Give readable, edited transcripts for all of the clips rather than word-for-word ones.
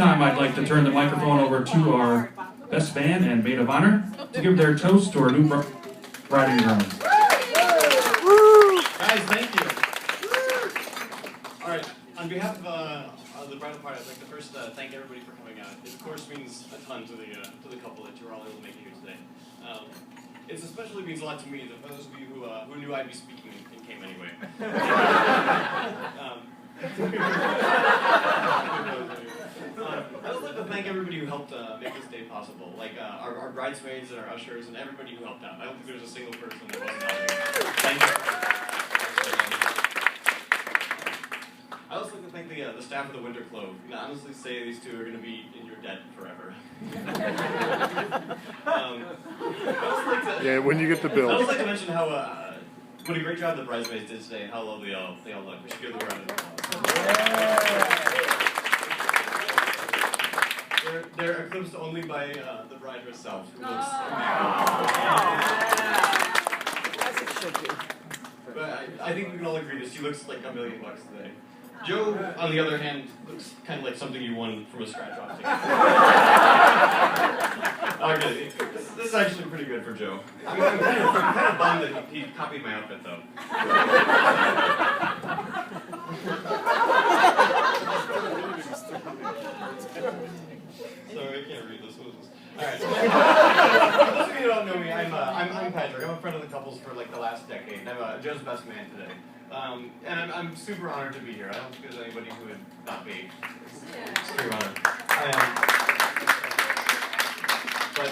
time, I'd like to turn the microphone over to our best man and maid of honor to give their toast to our new bride and groom. Guys, thank you. All right, on behalf of the bridal party, I'd like to first thank everybody for coming out. It of course means a ton to the couple that you're all able to make it here today. It especially means a lot to me, for those of you who knew I'd be speaking and came anyway. I'd also like to thank everybody who helped make this day possible, like our bridesmaids and our ushers and everybody who helped out. I don't think there's a single person that wasn't out here. Thank you. I also like to thank the staff of the Winter Clove. I can honestly say these two are going to be in your debt forever. Yeah, when you get the bill. I would like to mention how what a great job the bridesmaids did today and how lovely they all look. We should give them a round of applause. They're eclipsed only by the bride herself, who looks As it should be. But I think we can all agree that she looks like $1 million today. Joe, on the other hand, looks kind of like something you won from a scratch-off ticket. Okay, this is actually pretty good for Joe. I'm kind of bummed that he copied my outfit, though. Sorry, I can't read this. What is this? All right. For those of you who don't know me, I'm Patrick. I'm a friend of the couples for like the last decade, and I'm Joe's best man today. And I'm super honored to be here. I don't think there's anybody who would not be. It's extreme honor. But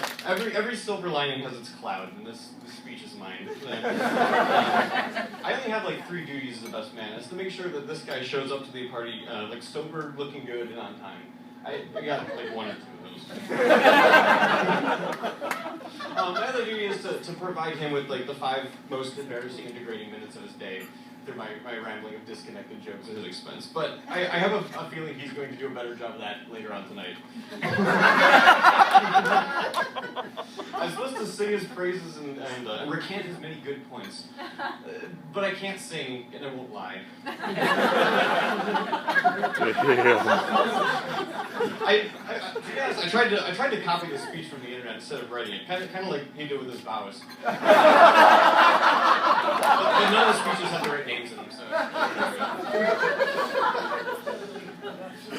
every silver lining has its cloud, and this speech is mine. I only have like 3 duties as a best man. It's to make sure that this guy shows up to the party like sober, looking good, and on time. I got like 1 or 2 of those. My other duty is to provide him with like the 5 most embarrassing and degrading minutes of his day through my rambling of disconnected jokes at his expense. But I have a feeling he's going to do a better job of that later on tonight. I'm supposed to sing his praises and recant his many good points. But I can't sing, and I won't lie. I tried to copy the speech from the internet instead of writing it, kind of like he did with his vows. But none of the speeches have the right names in them, so.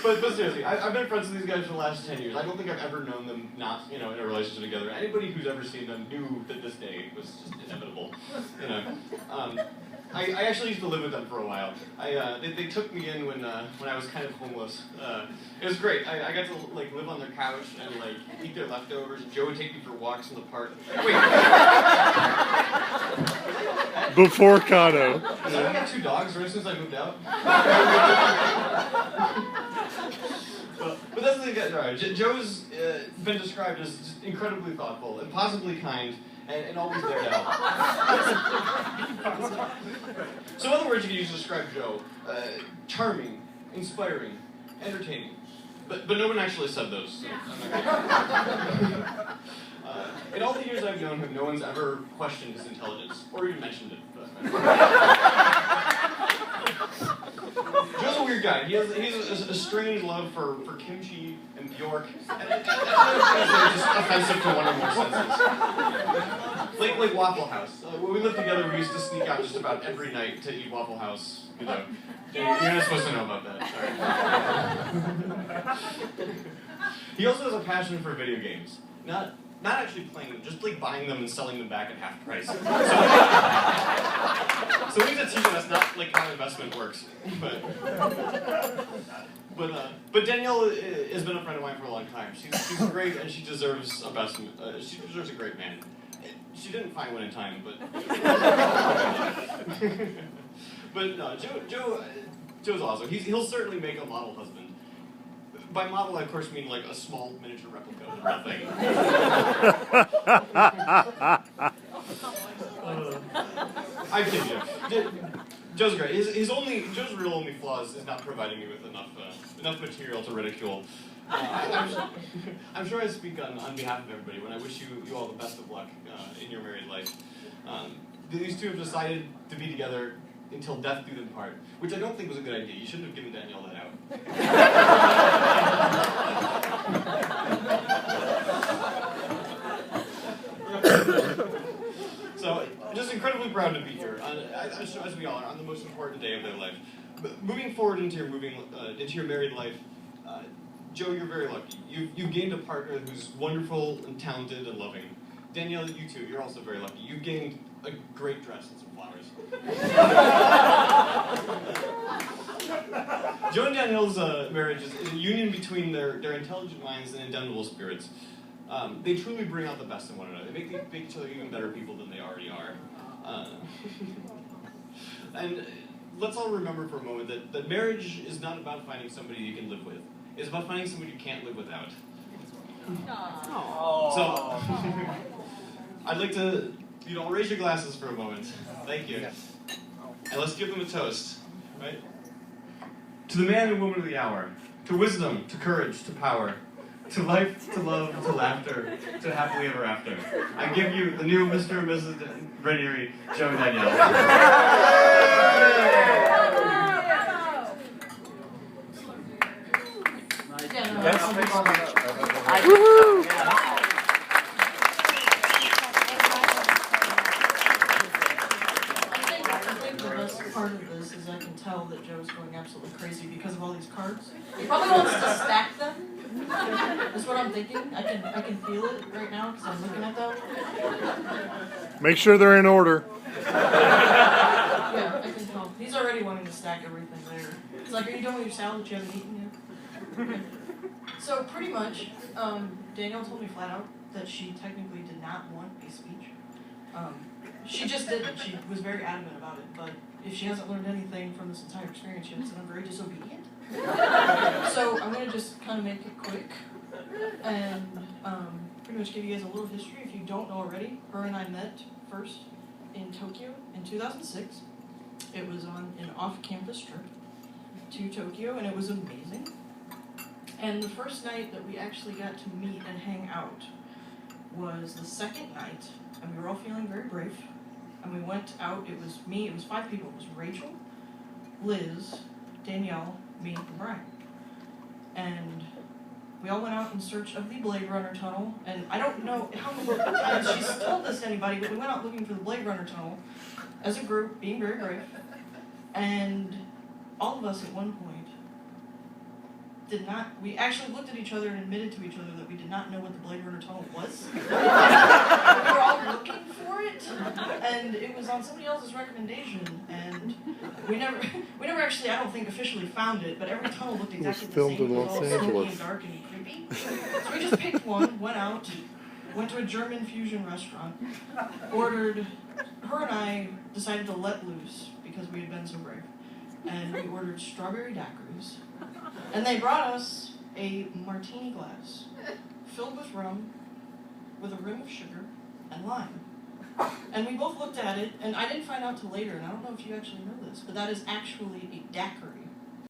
But seriously, I've been friends with these guys for the last 10 years. I don't think I've ever known them not, in a relationship together. Anybody who's ever seen them knew that this day was just inevitable. I actually used to live with them for a while. They took me in when I was kind of homeless. It was great. I got to like live on their couch and like eat their leftovers. And Joe would take me for walks in the park. Wait. Before Kano. I got 2 dogs right since I moved out. But that's the thing. Right. Joe's been described as just incredibly thoughtful and possibly kind. And always there to help. So other words you can use to describe Joe, charming, inspiring, entertaining. But no one actually said those, so I'm not gonna... In all the years I've known him, no one's ever questioned his intelligence, or even mentioned it. Joe's a weird guy. He has a strange love for kimchi and Bjork, and it's just offensive to one or more senses. Like Waffle House. When we lived together, we used to sneak out just about every night to eat Waffle House. You're not supposed to know about that. Sorry. He also has a passion for video games. Not actually playing them, just like buying them and selling them back at half price. So we need to teach him that's not like how investment works. But Danielle has been a friend of mine for a long time. She's great and she deserves a great man. She didn't find one in time, but no, Joe's awesome. He'll certainly make a model husband. By model, I of course mean like a small miniature replica of the real thing. I kid you. Joe's great. Joe's real only flaws is not providing me with enough material to ridicule. I'm sure I speak on behalf of everybody when I wish you all the best of luck in your married life. These two have decided to be together until death do them part, which I don't think was a good idea. You shouldn't have given Danielle that out. important day of their life. Moving forward into your married life, Joe, you're very lucky. You've gained a partner who's wonderful and talented and loving. Danielle, you too. You're also very lucky. You've gained a great dress and some flowers. Joe and Danielle's marriage is a union between their intelligent minds and indomitable spirits. They truly bring out the best in one another. They make each other even better people than they already are. And let's all remember for a moment that marriage is not about finding somebody you can live with. It's about finding somebody you can't live without. So, I'd like to, raise your glasses for a moment. Thank you. And let's give them a toast, right? To the man and woman of the hour, to wisdom, to courage, to power, to life, to love, to laughter, to happily ever after. I give you the new Mr. and Mrs. Ranieri, Joe and Danielle. Part of this is I can tell that Joe's going absolutely crazy because of all these cards. He probably wants to stack them. That's what I'm thinking. I can feel it right now because I'm looking at them. Make sure they're in order. Yeah, I can tell. He's already wanting to stack everything there. He's like, "Are you done with your salad that you haven't eaten yet?" Okay. So pretty much, Danielle told me flat out that she technically did not want a speech. She just didn't. She was very adamant about it, but if she hasn't learned anything from this entire experience yet, it's that I'm very disobedient. So I'm going to just kind of make it quick and pretty much give you guys a little history. If you don't know already, her and I met first in Tokyo in 2006. It was on an off-campus trip to Tokyo, and it was amazing. And the first night that we actually got to meet and hang out was the second night, and we were all feeling very brave. And we went out, it was me, it was 5 people. It was Rachel, Liz, Danielle, me, and Brian. And we all went out in search of the Blade Runner tunnel. And I don't know how many times she's told this to anybody, but we went out looking for the Blade Runner tunnel as a group, being very brave. And all of us at one point we actually looked at each other and admitted to each other that we did not know what the Blade Runner tunnel was. We were all looking for it, and it was on somebody else's recommendation, and we never actually, I don't think, officially found it, but every tunnel looked exactly the same. Filmed in It was Los all smoky Angeles. and dark and creepy. So we just picked one, went out, went to a German fusion restaurant, ordered, her and I decided to let loose because we had been so brave, and we ordered strawberry daiquiris. And they brought us a martini glass filled with rum with a rim of sugar and lime. And we both looked at it, and I didn't find out till later, and I don't know if you actually know this, but that is actually a daiquiri.